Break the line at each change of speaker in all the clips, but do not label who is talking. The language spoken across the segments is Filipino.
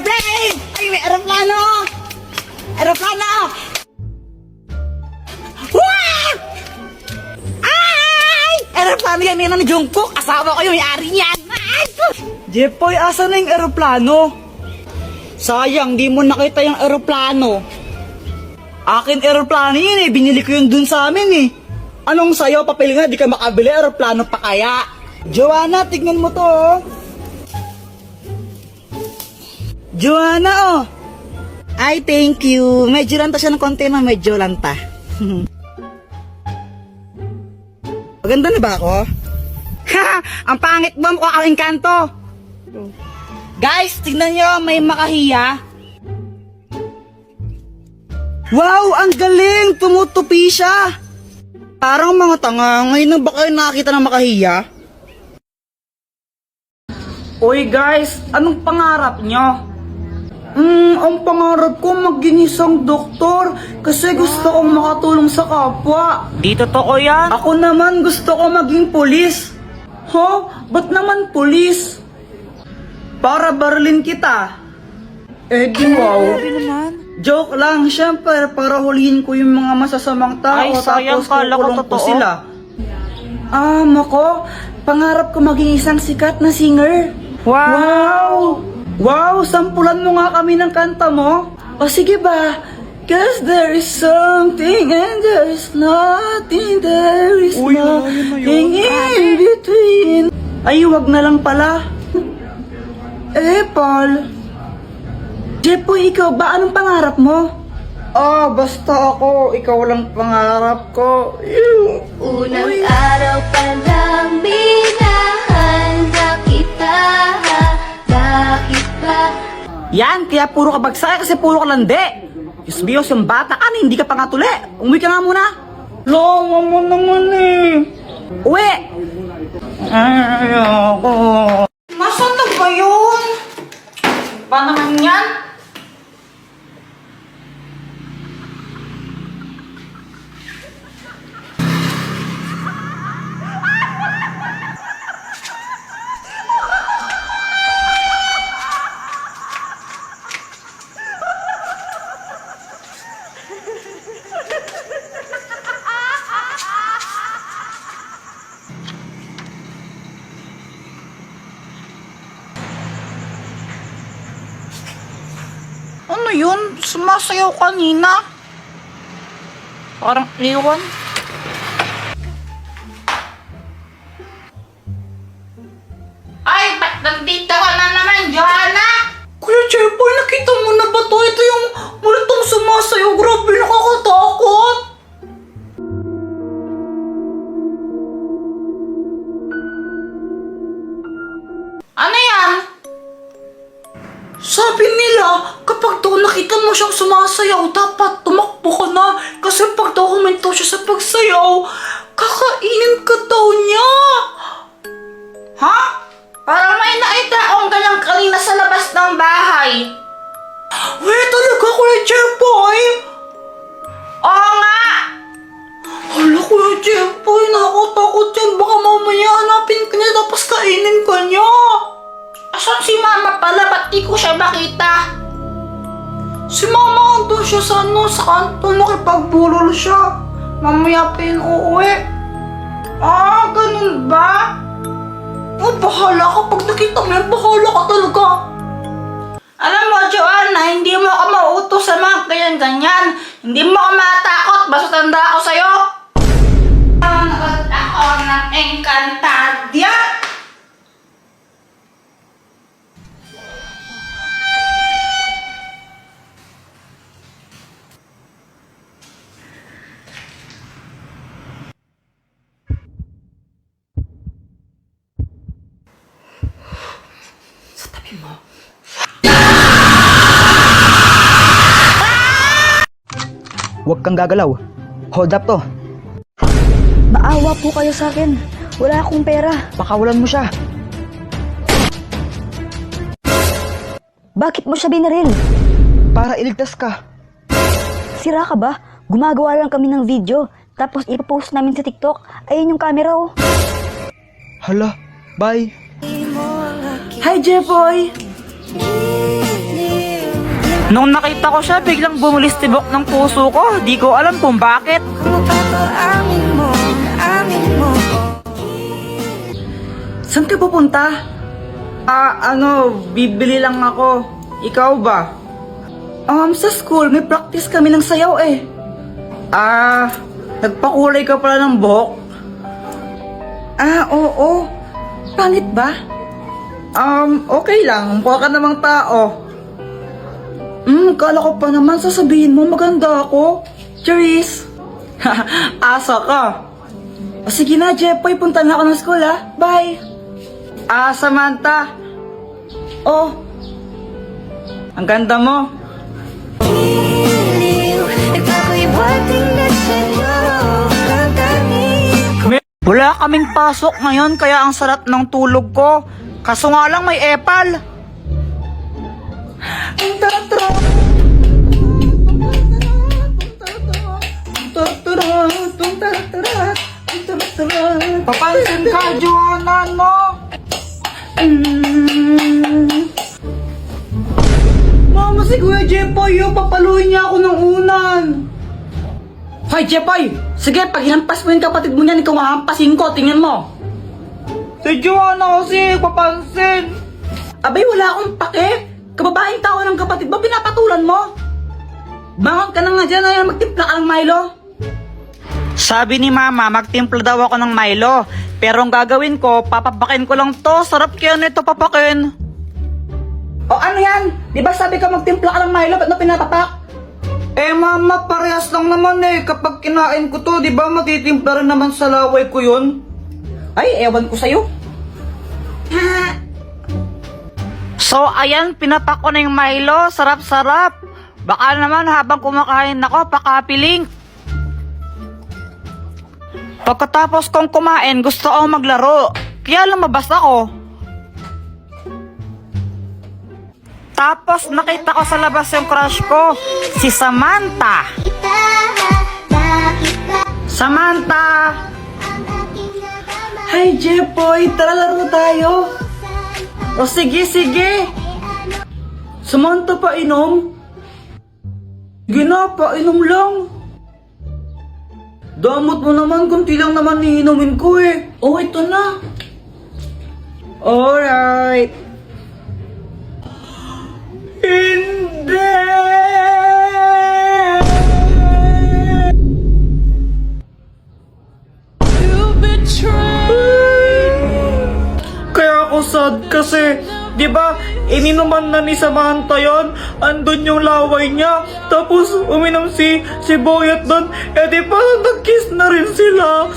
aeroplane! Ay, may aeroplano! Aeroplano! Wah! Ay! Aeroplano yan ni Jungkook. Asawa ko yung may-ari niyan. Ay! Jepoy, asa na yung aeroplano? Sayang, di mo nakita yung aeroplano. Akin aeroplano yun eh. Binili ko yun dun sa amin eh. Anong sayo? Papel nga, di ka makabili. Aeroplano pa kaya? Joanna, tignan mo to oh. Joanna oh. Ay, thank you. Medyo lanta siya ng konti na medyo lanta. Maganda na ba ako? Ha! Ang pangit mo, mukha kang engkanto. Guys, tignan nyo, may makahiya. Wow, ang galing! Tumutupi siya. Parang mga tanga. Ngayon na ba kayo nakakita ng makahiya? Uy guys, anong pangarap nyo? Ang pangarap ko maging isang doktor kasi gusto kong makatulong sa kapwa. Di totoo yan. Ako naman gusto ko maging pulis. Ho? Ba't naman pulis? Para barlin kita. Eh di wow. Joke lang, syempre para hulihin ko yung mga masasamang tao.
Ay, sayang,
tapos
kala ko
kukulong ko
totoo.
sila. Mako, pangarap ko maging isang sikat na singer. Wow! Wow, sampulan mo nga kami ng kanta mo. O sige ba? Cause there is something and there is nothing, there is
Uy,
nothing in between. Ay, wag na lang pala. Paul. Jepoy, ikaw ba? Anong pangarap mo? Basta ako. Ikaw lang pangarap ko.
Unang araw pa lang minahanda kita. Bakit ba?
Yan, kaya puro ka bagsak kasi puro ka lande. Diyos Diyos, yung bata ka na, hindi ka pa nga tuli. Umuwi ka nga muna. Lama mo naman eh. Uwi! Ayoko. Nasaan na ba yun? Pa naman yan? Ano yun? Sumasayaw kanina. Parang iwan. Ay, ba't nandito ka na naman, Joanna? Kuya Jepoy, nakita mo na ba to? Ito yung mulutong sumasayaw. Grabe, nakakatakot. Ano yan? Sabi nila, kapag daw nakita mo siyang sumasayaw, dapat tumakbo ka na. Kasi pag daw huminto siya sa pagsayaw, kakainin ka daw niya. Ha? Parang may nakita akong ganyan kanina sa labas ng bahay. Wait, talaga, Kuya Jepoy? Oo nga! Hala, Kuya Jepoy, nakakatakot yan. Baka mamaya hanapin ka niya tapos kainin ka niya. Asan si Mama pala? Ba't di ko siya makita? Si Mama andun siya sa kanto. Nakipagbulol siya. Mamaya pa yun uuwi. Ganun ba? Bahala ka. Pag nakita mo yan, bahala ka talaga. Alam mo, Joanna, hindi mo ako mauutos sa mga ganyan-ganyan. Hindi mo ako matakot. Basta tanda ako sa'yo. Nanood ako ng Encantadia.
Huwag kang gagalaw. Hold up to.
Maawa po kayo sa akin. Wala akong pera.
Pakawalan mo siya.
Bakit mo siya binaril?
Para iligtas ka.
Sira ka ba? Gumagawa lang kami ng video. Tapos ipopost namin sa TikTok. Ayun yung camera oh.
Hala, bye.
Hi, Jepoy! Nung nakita ko siya, biglang bumulis tibok ng puso ko. Di ko alam kung bakit. Saan ka pupunta? Bibili lang ako. Ikaw ba? Sa school, may practice kami ng sayaw eh. Nagpakulay ka pala ng buhok? Oo. Pangit ba? Okay lang. Mukha ka namang tao. Kala ko pa naman sasabihin mo maganda ako. Cheers! Asa ka? O sige na, Jepoy. Punta na ako ng school ha. Bye! Samantha. Oh. Ang ganda mo. Wala kaming pasok ngayon kaya ang sarap ng tulog ko. Kaso nga lang may epal. Papansin ka, Joanna, no? Mama, si Kuya Jepoy, papaluin niya ako ng unan. Hoy, Jepoy! Sige, pag hinampas mo yung kapatid mo niyan, ikaw hahampasin ko, tingnan mo. Si Joanna kasi, papansin. Abay, wala akong pake. Kababaeng tao ng kapatid mo, pinapatulan mo. Bangon ka na nga dyan, ay magtimpla ka ng Milo. Sabi ni Mama, magtimpla daw ako ng Milo. Pero ang gagawin ko, papapakin ko lang to. Sarap kaya nito papakin. O ano yan? Di ba sabi ka magtimpla ka ng Milo, ba't na pinapapak? Mama, parehas lang naman eh. Kapag kinain ko to, di ba matitimpla rin naman sa laway ko yun? Ay, ewan ko sa'yo. So, ayan, pinapak ko na yung Milo. Sarap-sarap. Baka naman habang kumakain ako, pakapiling. Pagkatapos kong kumain, gusto akong maglaro. Kaya lumabas ako. Tapos nakita ko sa labas yung crush ko, si Samantha. Samantha! Hi, Jepoy! Tara, laro tayo! O sige! Samantha, painom? Sige na, painom lang. Damot mo naman, kunti lang naman iinumin ko eh. Oh, ito na. Alright. Hindi! Kaya ako sad kasi, di ba, ininuman na ni Samantha yon, andun yung laway niya, tapos uminom si Boyet doon, di ba nag-kiss na rin sila.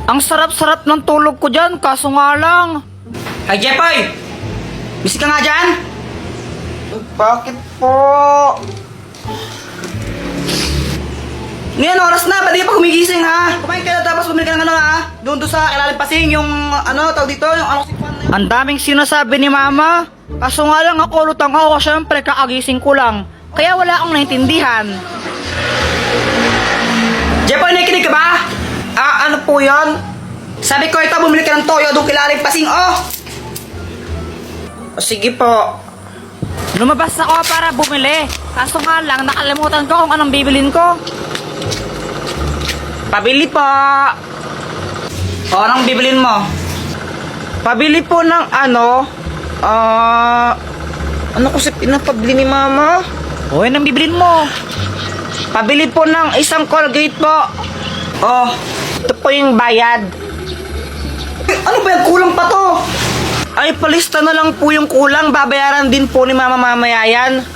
Ang sarap-sarap ng tulog ko dyan, kaso nga lang. Ay, Jepoy! Busy ka nga dyan? Bakit po? Ngayon, oras na, pwede ka pa gumigising ha? Kumain ka na tapos bumili ka ng ha? Doon sa ilalim pasing, yung tawag dito, yung Ang daming sinasabi ni Mama. Kaso nga lang ako, lutang ako, syempre kakagising ko lang. Kaya wala akong naintindihan. Jepoy, nakikinig ka ba? Ano po yan? Sabi ko ito, bumili ka ng toyo doon kilalim pasing, oh! O sige po. Lumabas ako para bumili. Kaso nga lang, nakalimutan ko kung anong bibilin ko. Pabili po. O, anong bibilin mo? Pabili po ng ano kasi pinapabili ni Mama? O, anong bibilin mo? Pabili po ng isang Colgate po. Oh, ito po yung bayad. Ano ba yan? Kulang pa to. Ay, palista na lang po yung kulang. Babayaran din po ni Mama mamaya yan.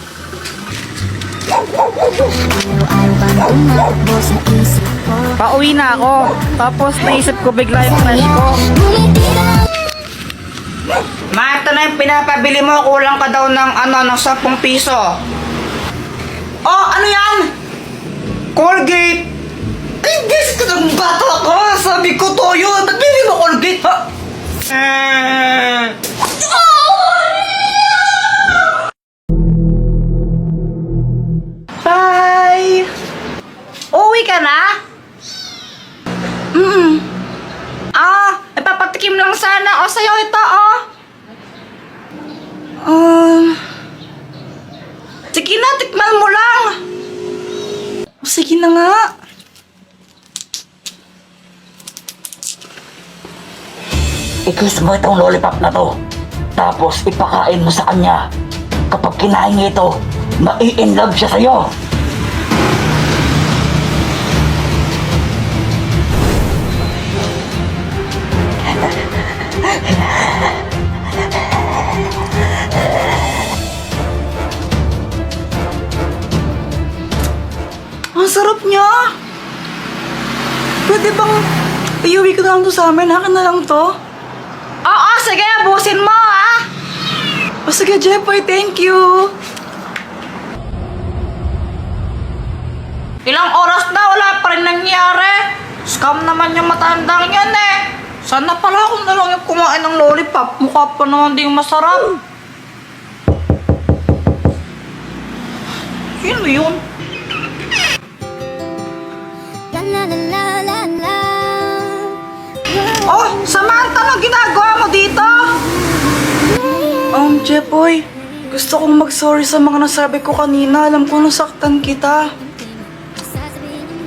Pauwi na ako. Tapos naisip ko bigla yung crush ko. Ma, ito na yung pinapabili mo. Kulang ka daw ng ng 10 piso. Oh, ano yan? Colgate. Ay, guys, ka ng bata ko. Sabi ko toyo. Ba't bili mo Colgate, ha? Bye! Uwi ka na? Ipapatikim lang sana. O, sa'yo ito, oh. Sige na, tikman mo lang. Sige na nga.
I-kiss mo itong lollipop na to. Tapos ipakain mo sa kanya. Kapag kinain niya ito, mai-inlove siya sa'yo.
Ang sarap niya. Pwede bang iuwi ko na lang to sa amin? Akin na lang to? Oo, sige. Busin mo, ha? O sige, Jepoy. Thank you. Ilang oras na wala pa rin nangyari. Scam naman yung matandang yan eh. Sana pala ako na lang yung kumain ng lollipop. Mukha pa naman din masarap. Sino yun? Oh, Samantha, anong ginagawa mo dito? Jepoy, gusto kong mag-sorry sa mga nasabi ko kanina. Alam ko nasaktan kita.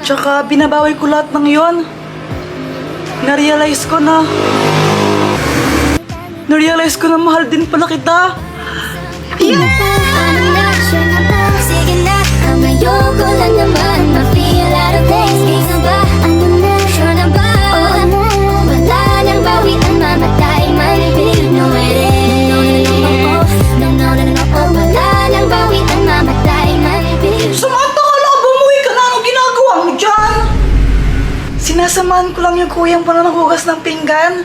Tsaka binabawi ko lahat ng yon. Narealize ko na mahal din pala kita.
Ano na, sure na ba? Sige na, ang ayoko lang naman ma-feel out of place. Kaysa ba? Ano na, sure na ba? Wala nang bawian, mamatay man. No, it is. No, wala nang bawian, mamatay man.
Samantha, kala ko bumuwi ka na. Anong ginagawa mo dyan? Sinasamahan ko lang yung kuyang para naghugas ng pinggan.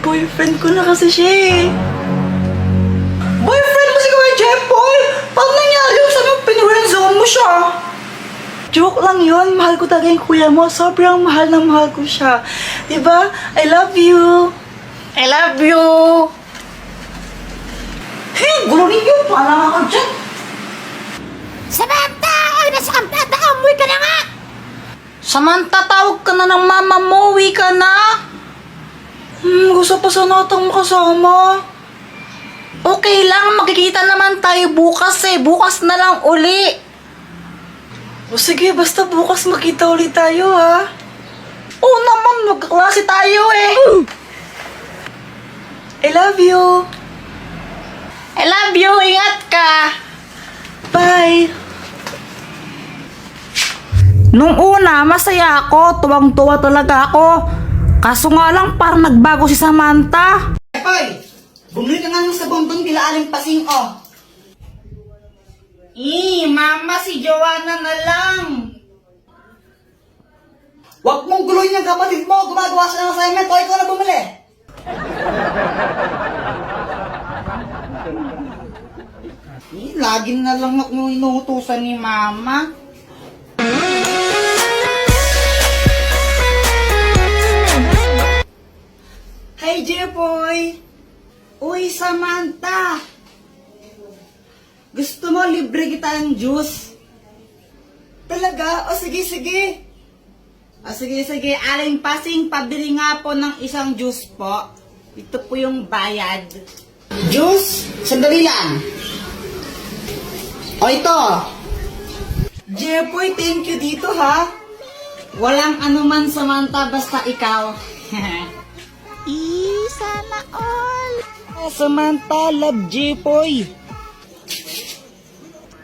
Boyfriend ko na kasi siya eh. Boyfriend mo si Kuya Jepoy? Paano nangyari yung sabi mo pinurenzone mo siya? Joke lang yun. Mahal ko talaga yung kuya mo. Sobrang mahal na mahal ko siya. Diba? I love you. I love you. Hey, gulo ninyo. Paano nga ka dyan?
Samantha! Ay, Samantha! Umuwi ka na nga!
Samantha, tawag ka na ng mama mo. Uwi ka na. Gusto pa sana itong makasama. Okay lang, makikita naman tayo bukas eh. Bukas na lang uli. O sige, basta bukas makita ulit tayo ha. Oo naman, magkaklase tayo eh. I love you. I love you, ingat ka. Bye. Nung una, masaya ako. Tuwang-tuwa talaga ako. Kaso nga lang, parang nagbago si Samantha. Hoy! Bumili ka nga ng sabon doon kila Aling Pasing, oh. Mama, si Joanna na lang. Huwag mong guloyin yung kapatid mo. Gumagawa siya ng assignment. O, ikaw na bumili. Lagi na lang ako inuutusan ni Mama. Hey, Jepoy! Uy, Samantha! Gusto mo libre kita ng juice? Talaga? O sige, sige. O sige, sige. Aling Pasing, pabili nga po ng isang juice po. Ito po yung bayad. Juice? Sandali lang. O ito. Jepoy, thank you dito ha. Walang anuman, Samantha, basta ikaw. Sana all. Samantha, love Jepoy.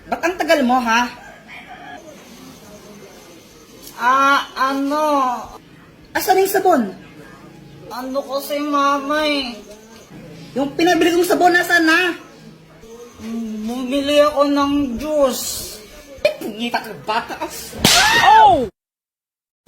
Ba't ang tagal mo, ha? Ano? Asan yung sabon? Ano kasi, mama eh? Yung pinabili kong sabon, asan na? Bumili ako ng juice. Ay, pungita ka bata. Oh!